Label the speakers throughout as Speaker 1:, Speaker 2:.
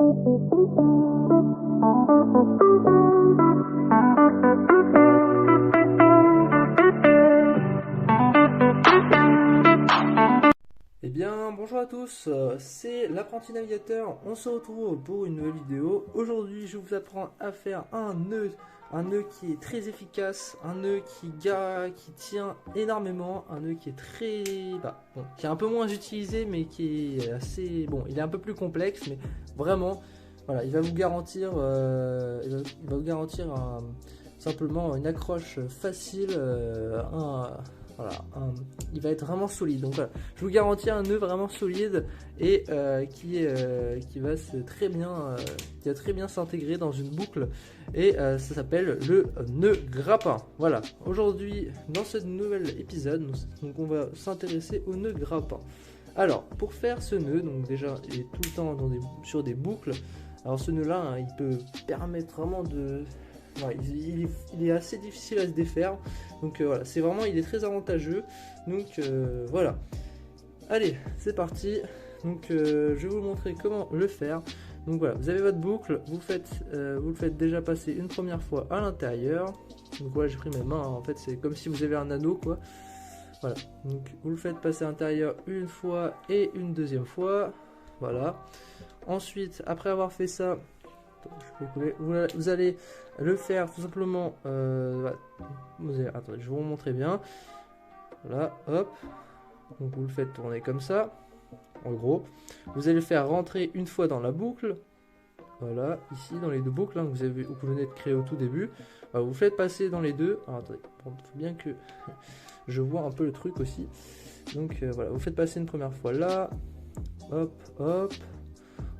Speaker 1: Eh bien, bonjour à tous, c'est l'apprenti navigateur. On se retrouve pour une nouvelle vidéo. Aujourd'hui, je vous apprends à faire un nœud qui est très efficace, un nœud qui tient énormément, un nœud qui est qui est un peu moins utilisé, mais qui est assez bon. Il est un peu plus complexe, mais vraiment, voilà, il va vous garantir, simplement une accroche facile, il va être vraiment solide. Donc voilà, je vous garantis un nœud vraiment solide et qui va très bien s'intégrer dans une boucle, et ça s'appelle le nœud grappin. Voilà, aujourd'hui dans ce nouvel épisode, donc on va s'intéresser au nœud grappin. Alors pour faire ce nœud, donc déjà il est tout le temps sur des boucles. Alors ce nœud là, hein, il peut permettre vraiment de... Ouais, il est assez difficile à se défaire, donc voilà, il est très avantageux, donc voilà. Allez, c'est parti. Donc je vais vous montrer comment le faire. Donc voilà, vous avez votre boucle, vous le faites déjà passer une première fois à l'intérieur. Donc voilà, j'ai pris mes mains, hein. En fait c'est comme si vous avez un anneau, quoi. Voilà, donc vous le faites passer à l'intérieur une fois et une deuxième fois. Voilà. Ensuite, après avoir fait ça, vous allez le faire tout simplement. Attendez, je vais vous montrer bien. Voilà, hop. Donc vous le faites tourner comme ça. En gros, vous allez le faire rentrer une fois dans la boucle. Voilà, ici dans les deux boucles, hein, que vous venez de créer au tout début. Vous le faites passer dans les deux. Alors, attendez, il faut bien que je vois un peu le truc aussi. Donc voilà, vous faites passer une première fois là. Hop, hop.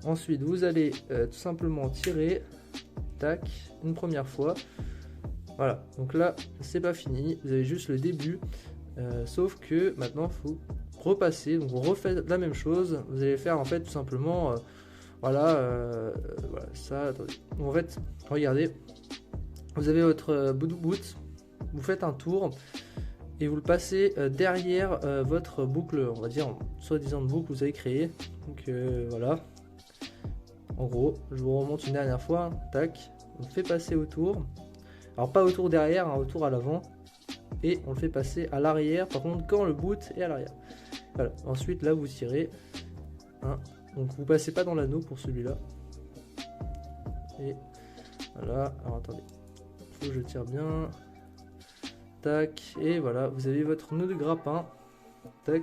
Speaker 1: Ensuite, vous allez tout simplement tirer, tac, une première fois. Voilà, donc là, c'est pas fini, vous avez juste le début. Sauf que maintenant, il faut repasser. Donc, vous refaites la même chose. Vous allez faire en fait tout simplement, voilà, ça. Attendez. En fait, regardez, vous avez votre bout, vous faites un tour et vous le passez derrière votre boucle, on va dire, soi-disant de boucle que vous avez créé. Donc, voilà. En gros, je vous remonte une dernière fois, tac, on le fait passer autour. Alors pas autour derrière, hein, autour à l'avant. Et on le fait passer à l'arrière, par contre quand le boot est à l'arrière. Voilà, ensuite là vous tirez. Hein, donc vous passez pas dans l'anneau pour celui-là. Et voilà, alors attendez, faut que je tire bien. Tac, et voilà, vous avez votre nœud de grappin. Tac.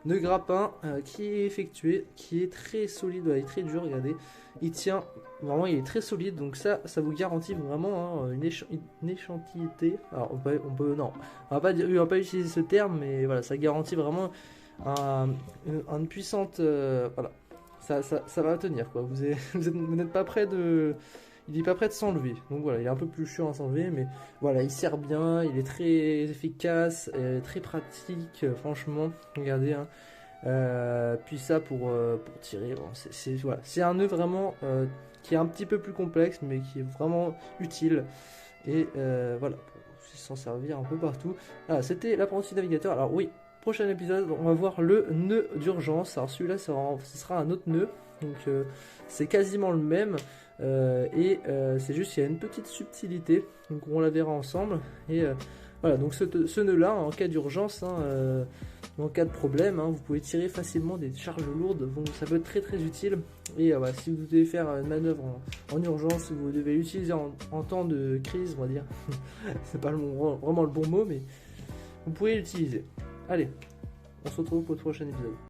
Speaker 1: Nœud grappin qui est effectué, qui est très solide, il est très dur, regardez, il tient, vraiment il est très solide, donc ça vous garantit vraiment, hein, une échantillité. Alors non, on va pas utiliser ce terme, mais voilà, ça garantit vraiment une puissante, voilà, ça va tenir, quoi. Vous n'êtes pas prêt de... Il n'est pas prêt de s'enlever, donc voilà, il est un peu plus chiant à s'enlever, mais voilà, il sert bien, il est très efficace, très pratique, franchement, regardez, hein. Puis ça pour tirer, bon, voilà, c'est un nœud vraiment qui est un petit peu plus complexe, mais qui est vraiment utile, et voilà, pour s'en servir un peu partout. Voilà, c'était l'apprenti navigateur. Alors oui, prochain épisode, on va voir le nœud d'urgence. Alors celui-là, ce sera un autre nœud, donc c'est quasiment le même. C'est juste qu'il y a une petite subtilité, donc on la verra ensemble. Et voilà, donc ce nœud là, en cas d'urgence, hein, en cas de problème, hein, vous pouvez tirer facilement des charges lourdes, donc ça peut être très utile. Et voilà, si vous devez faire une manœuvre en urgence, vous devez l'utiliser en temps de crise, on va dire. C'est pas vraiment le bon mot, mais vous pouvez l'utiliser. Allez, on se retrouve pour le prochain épisode.